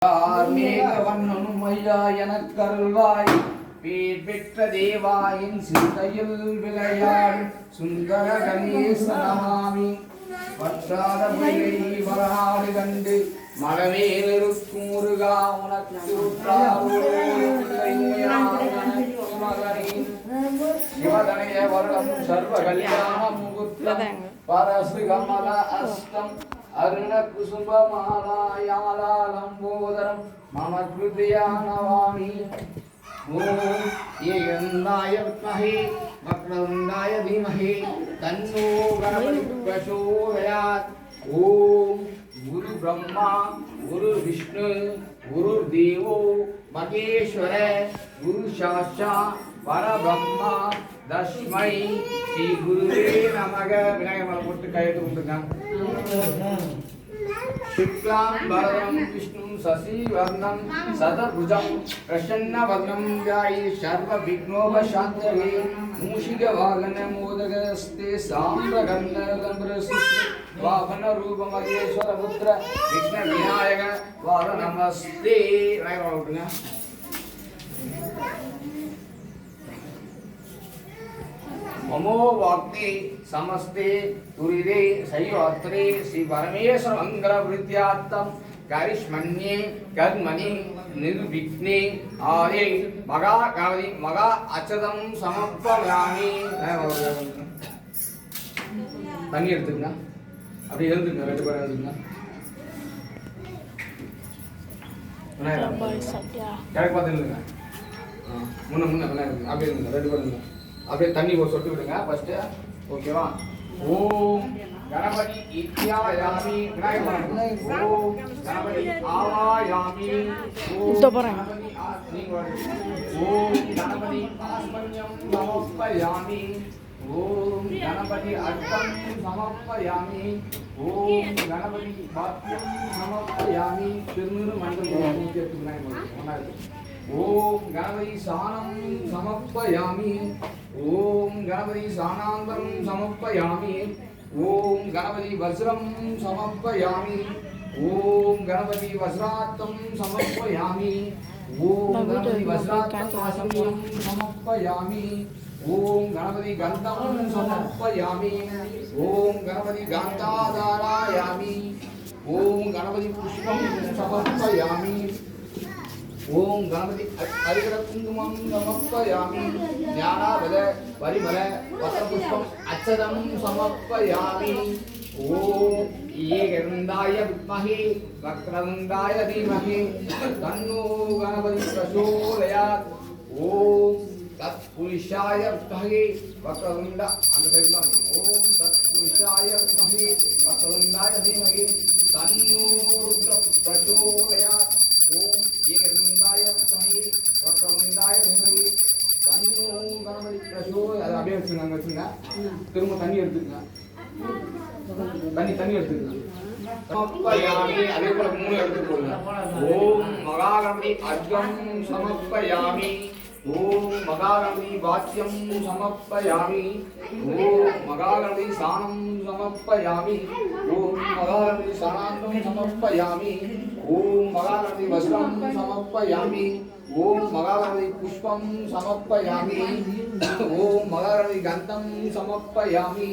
மேகவண்ணனும் ஐயா எனக்கருள்வாய் பேர் பெற்ற தேவாயின் சிந்தையில் விளையாடு சுந்தர கணேச நமாமி வற்றாத மொழியை வராடு கண்டு மலமேலிருக்கும் முருகா உனக்கு சிவதனைய வருடம் சர்வ கல்யாண முகூர்த்தம் பரசுகமல அஷ்டம் அருண குசும்பமாலாயாலம்போதரம் மம கிருதியா நவாமி ஓம் ஏகந்தாய வித்மஹே வக்ரதுண்டாய தீமஹி தன்னோ கணபதி பிரச்சோதயாத் ஓம் குரு பிரம்மா குரு விஷ்ணு குரு தேவோ மகேஸ்வர குரு சாட்சாத் பரபிரம்மா தஸ்மை ஸ்ரீ குருவே நமக. விநாயகர் மலை போட்டு கையெழுத்து கொடுத்துருக்காங்க. शुक्लां वरदं विष्णुं शशिवर्णं सदभुजं प्रसन्नवदनं ध्याये सर्वविघ्नोपशान्तये मूषिकवाहनमोदकस्ते साम्रगन्धर्वसृष्टि वाहनरूपमहेश्वरपुत्र विघ्नविनायक वाद नमस्ते. ममो वाक्ते समस्ते तुरिदे शैवात्रे श्री परमेश्वर मंगल वृद्ध्यात्तम करिष्मन्ये कर्मणि निर्विघ्ने आदे मगा गणपति मगा अच्युतम समर्पयामि. தண்ணி எடுத்துங்க, அப்படி எழுந்துங்க, ரெண்டு பேரும் எழுந்துங்க. கரெக்ட் பார்த்து எழுதுங்க. முன்ன முன்ன அப்படியே எழுதுங்க, ரெண்டு பேரும் எழுதுங்க. அப்படியே தண்ணி ஒரு சொட்டு விடுங்க ஃபர்ஸ்ட். ஓகேவா? ஓம் கணபதி இத்யாயாமி விநாயகர். ஓம் கணபதி ஆவாயாமி. ஓம் கணபதி ஓம் கணபதி ஆஸ்மன்யம் சமர்ப்பயாமி. ஓம் கணபதி அர்த்தம் சமர்ப்பயாமி. ஓம் கணபதி பாத்தியம் சமர்ப்பயாமி. திருநூறு மண்டலம் விநாயகர். ஓம் கணபதி சானம் சமர்ப்பயாமி. ஓம் கணபதி சானாந்தரம் சமர்ப்பயாமி. ஓம் கணபதி வஸ்ரம் சமர்ப்பயாமி. ஓம் கணபதி வஸ்ராத்தம் சமர்ப்பயாமி. ஓம் கணபதி வஸ்ராத்தம் சமர்ப்பயாமி. ஓம் கணபதி கந்தம் சமர்ப்பயாமி. ஓம் கணபதி காந்தாதாராயாமி. ஓம் கணபதி புஷ்பம் சமர்ப்பயாமி. ஓம் கணபதி ஹரிகர குங்குமம் சமர்ப்பயாமி. ஞானாபத பரிமள பத்ரபுஷ்பம் அச்சதம் சமர்ப்பயாமி. ஓம் ஏகதந்தாய வித்மஹே வக்ரதுண்டாய தீமஹி தன்னோ கணபதி பிரச்சோதயாத். ஓம் தத்புருஷாய வித்மஹே வக்ரதுண்ட அந்த சைடு தான். ஓம் தத்புருஷாய வித்மஹே வக்ரதுண்டாய தீமஹி தன்னோ ருத்ர பிரச்சோதயாத். ஓம் ஏகதந்தாய வித்மஹே வக்ரதுண்டாய தீமஹி தன்னோ கணபதி பிரச்சோதயாத். அது அப்படியே வச்சுருங்க, வச்சுருங்க. திரும்ப தண்ணி எடுத்துக்கங்க, தண்ணி எடுத்துக்கங்க. அதே போல 3 எடுத்து போடுங்க. ஓம் மகாகணபதி அர்க்கம் சமர்ப்பயாமி. ஓம் மகாகணபதி வாச்சியம் சமர்ப்பயாமி. ஓம் மகாகணபதி சானம் சமர்ப்பயாமி. ஓம் மகாகணபதி சானாந்தம் சமர்ப்பயாமி. ஓம் மகாகணபதி வஸ்ரம் சமர்ப்பயாமி. ஓம் மகாகணபதி புஷ்பம் சமர்ப்பயாமி. ஓம் மகாகணபதி கந்தம் சமர்ப்பயாமி.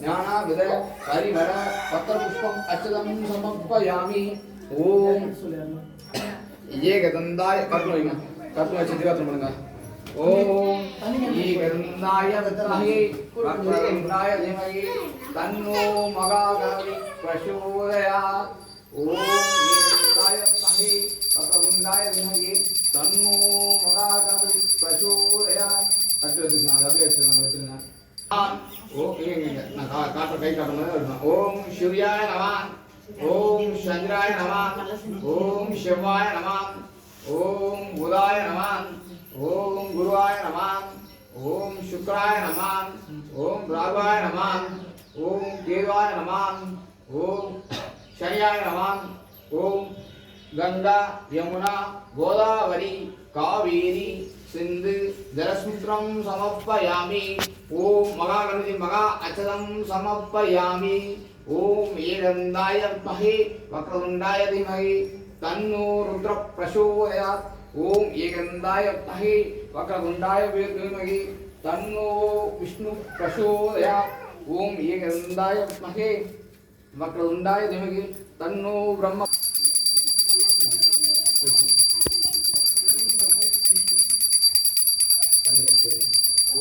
ஞானாவித பரிமள பத்ரபுஷ்பம் அச்சதம் சமர்ப்பயாமி. ஓம் ஏகதந்தாய கர்ம கர்ம சித்திராத்தம் பண்ணுங்க. ஓம் ஏகதந்தாய வித்மஹே வக்ரதுண்டாய தீமஹி தன்னோ மகாகணபதி பிரச்சோதயாத். ஓம் ஏகதந்தாய வித்மஹே வக்ரதுண்டாய தீமஹி தன்னோ மகாகணபதி பிரச்சோதயாத். தட்டு வச்சுக்கோங்க, அது அப்படியே வச்சுருங்க. ஓகே, நான் காட்டுற கை காட்டுற மாதிரி இருக்கணும். ஓம் சூர்யாய நமः. ஓம் சந்திராய நமः. ஓம் சிவாய நமः. ஓம் புதாய நமः. ஓம் குருவாய நமः. ஓம் சுக்ராய நமः. ஓம் ராகாய நமः. ஓம் கேதுவாய நமः. ஓம் சனியாய நமः. ஓம் கங்கா யமுனா கோதாவரி காவேரி சிந்து ஜலஸ்மித்ரம் சமர்ப்பயாமி. ஓம் மகாகணபதி மகா அச்சதம் சமர்ப்பயாமி. ஓம் ஏகதந்தாய வித்மஹே வக்ரதுண்டாய தீமஹி तन्नो रुद्र प्रचोदयात् ओम एकदन्ताय विद्महे वक्रतुण्डाय धीमहि तन्नो विष्णु प्रचोदयात् ओम एकदन्ताय विद्महे वक्रतुण्डाय धीमहि तन्नो ब्रह्म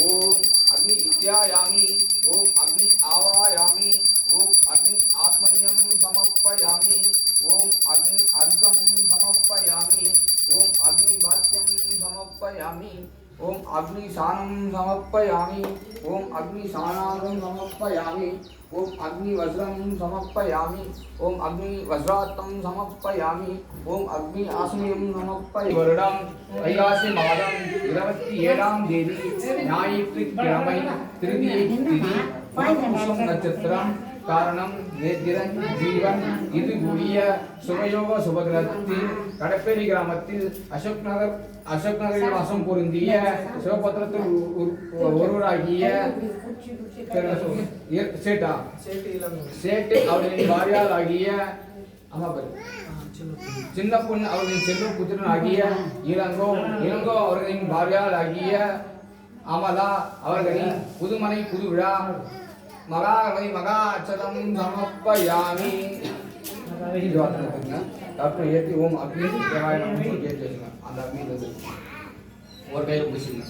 ओम अग्नि इत्यायामि ओम अग्नि आवायामि ओम अग्नि आत्मन्यं समर्पयामि ओम अग्नि अर्घं समर्पयामि ओम अग्नि वाक्यं समर्पयामि ओम अग्नि सानं समर्पयामि ओम अग्नि सानागं समर्पयामि ओम अग्नि वज्रं समर्पयामि ओम अग्नि वज्रात्तं समर्पयामि ओम अग्नि आसनं समर्पयामि வருடம் வைகாசி மாதம் 27ஆம் தேதி ஞாயிற்றுக்கிழமை திருதியை திதி புனர்பூசம் நட்சத்திரம் காரணம் நேத்திரன் ஜீவன் இது கூடிய சுபயோக சுபகிரகத்தில் கடப்பேரி கிராமத்தில் அசோக் நகரில் வாசம் பொருந்திய சிவபத்திரத்தில் ஒருவராகிய சேட்டு அவர்களின் வாரியால் ஆகிய சின்ன பொண்ணு அவர்களின் செல்வ புத்திரன் ஆகிய இளங்கோ அவர்களின் வாரியால் ஆகிய அமலா அவர்களின் புதுமனை புது விழா மகாவை மகாச்சலம் சமர்ப்பயாமி டாக்டர் ஏற்றி ஓம் அக்னி தேவாய நம சொல்லி ஏற்றி வச்சுங்க அந்த அக்னி ஒரு கையில் பிடிச்சிங்க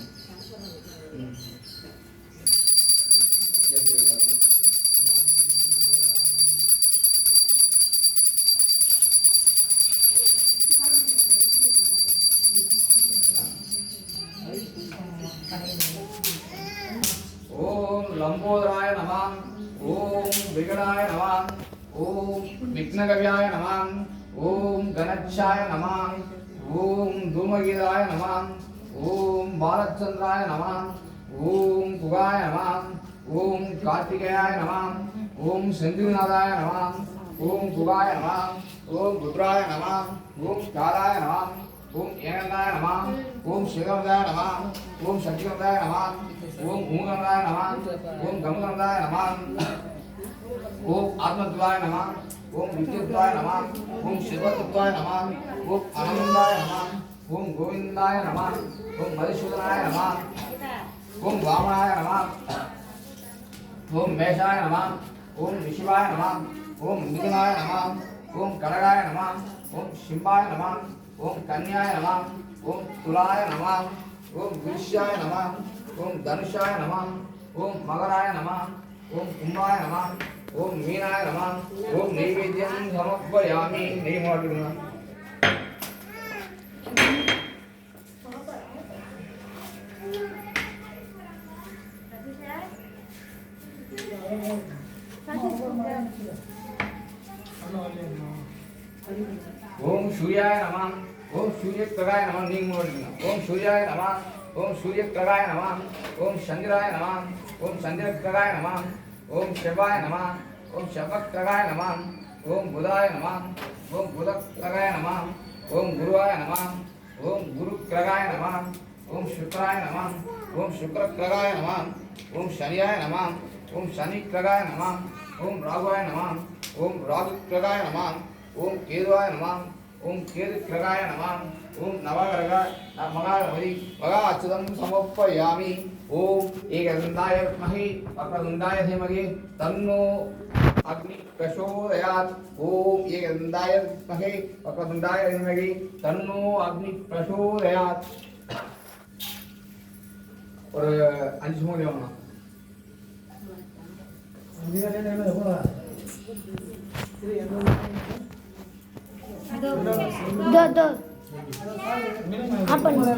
ओम लंबोदराय नमः ओम विघ्नाय नमः ओम विघ्नकव्याय नमः ओम गणेशाय नमः ओम धूमगीताय नमः ओम बालचंद्राय नमः ओम कुगाय नमः ओम कार्तिकेयाय नमः ओम सिंधुनाथाय नमः ओम कुगाय नमः ओम रुद्राय नमः ओम कालाय नमः ओम ஏகந்தாய நமः ओम शिवगंधाय नमः ओम शक्तिगंधाय नमः ओम मूगंधाय नमः ओम गमगंधाय नमः ओम आत्मत्वाय नमः ओम विद्युत्वाय नमः ओम शिवतत्वाय नमः ओम आनंदाय नमः ओम गोविंदाय नमः ओम मधुसूदनाय नमः ओम वामनाय नमः ओम मेषाय नमः ओम ऋषिवाय नमः ओम मिथुनाय नमः ओम கடகாय नमः ओम सिंहाय नमः ओम कन्याय नमः ओम तुलाय नमः ओम वृश्याय नमः ओम धनुषाय नमः ओम मकराय नमः ओम कुंभाय नमः ओम मीनाय नमः ओम नैवेद्यं समर्पयामि नैवेद्यं ओम सूर्याय नमः ओम सूर्यप्रकाय नमः ओम सूर्याय नमः ओम सूर्यप्रकाय नमः ओम चंद्राय नमः ओम चंद्रप्रकाय नमः ओम शिवाय नमः ओम शवप्रकाय नमः ओम बुधाय नमः ओम बुधप्रकाय नमः ओम गुरुवाय नमः ओम गुरुप्रकाय नमः ओम शुक्राय नमः ओम शुक्रप्रकाय नमः ओम शनियाय नमः ओम शनिप्रकाय नमः ओम राहुवाय नमः ओम राहुप्रकाय नमः ओम केतुवाय नमः ओम केतुप्रकाय नमः ओम नवग्रह महागणपति मगाच्युतं समर्पयामि ओम एकदन्ताय विद्महे वक्रतुण्डाय धीमहि तन्नो अग्नि प्रचोदयात् ओम एकदन्ताय विद्महे वक्रतुण्डाय धीमहि तन्नो अग्नि प्रचोदयात् और 5 மூணு தேவனா दो अपन ओम